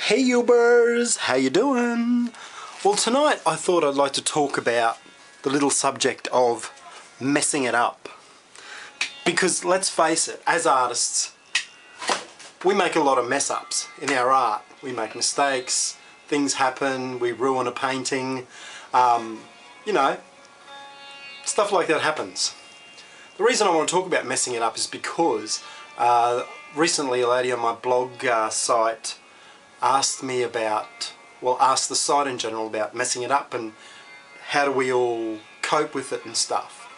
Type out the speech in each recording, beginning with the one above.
Hey Ubers, how you doing? Well, tonight I thought I'd like to talk about the little subject of messing it up. Because let's face it, as artists, we make a lot of mess ups in our art. We make mistakes, things happen, we ruin a painting, you know, stuff like that happens. The reason I want to talk about messing it up is because recently a lady on my blog site asked me about, well, asked the site in general about messing it up and how do we all cope with it and stuff.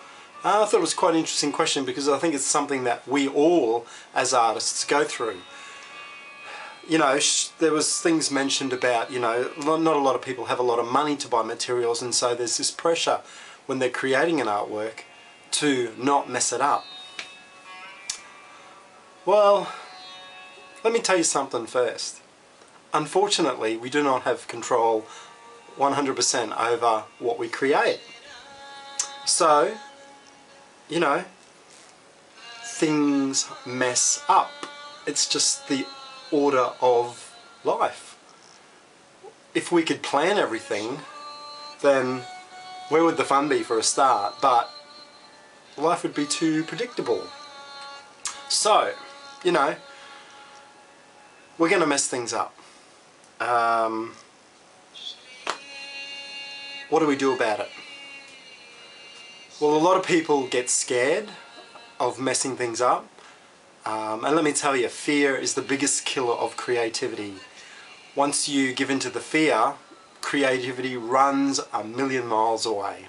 I thought it was quite an interesting question because I think it's something that we all as artists go through. You know, there was things mentioned about, you know, not a lot of people have a lot of money to buy materials, and so there's this pressure when they're creating an artwork to not mess it up. Well, let me tell you something first. Unfortunately, we do not have control 100% over what we create. So, you know, things mess up. It's just the order of life. If we could plan everything, then where would the fun be for a start? But life would be too predictable. So, you know, we're going to mess things up. What do we do about it? Well, a lot of people get scared of messing things up. And let me tell you, fear is the biggest killer of creativity. Once you give in to the fear, creativity runs a million miles away.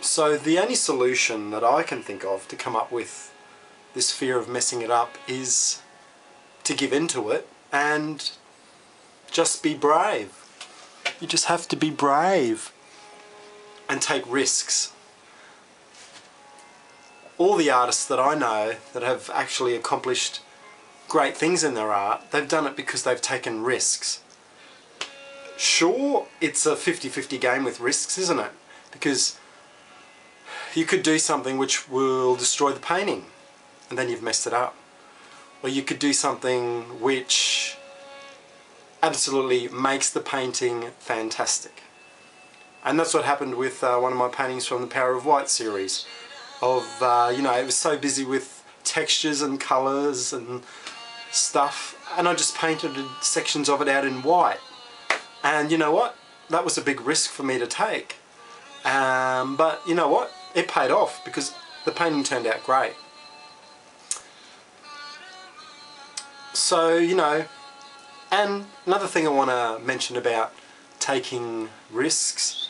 So the only solution that I can think of to come up with this fear of messing it up is to give in to it and just be brave. You just have to be brave and take risks. All the artists that I know that have actually accomplished great things in their art, they've done it because they've taken risks. Sure, it's a 50-50 game with risks, isn't it? Because you could do something which will destroy the painting and then you've messed it up. Or you could do something which absolutely makes the painting fantastic. And that's what happened with one of my paintings from the Power of White series. You know, it was so busy with textures and colours and stuff, and I just painted sections of it out in white. And you know what? That was a big risk for me to take. But you know what? It paid off because the painting turned out great. So, you know, and another thing I want to mention about taking risks,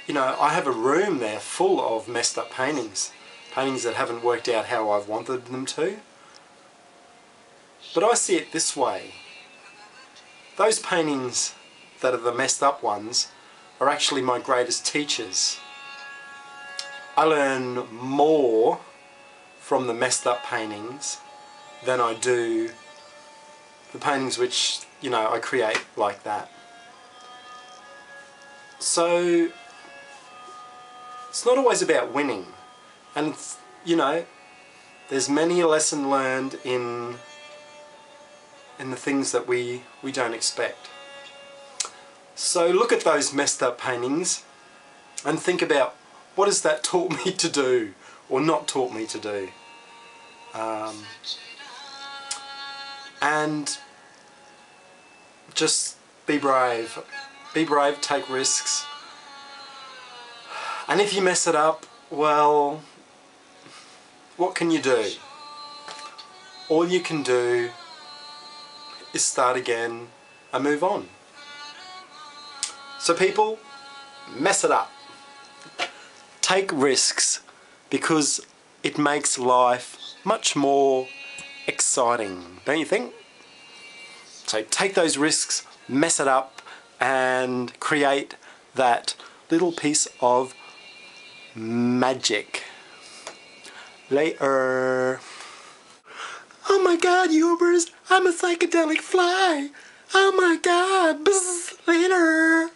you know, I have a room there full of messed up paintings. Paintings that haven't worked out how I've wanted them to. But I see it this way. Those paintings that are the messed up ones are actually my greatest teachers. I learn more from the messed up paintings than I do the paintings which, you know, I create like that. So it's not always about winning, and you know, there's many a lesson learned in the things that we don't expect. So look at those messed up paintings and think about, what has that taught me to do or not taught me to do? And just be brave. Be brave, take risks. And if you mess it up, well, what can you do? All you can do is start again and move on. So people, mess it up. Take risks because it makes life much more exciting, don't you think? So take those risks, mess it up, and create that little piece of magic. Later. Oh my god, Ubers, I'm a psychedelic fly. Oh my god, bzz, later.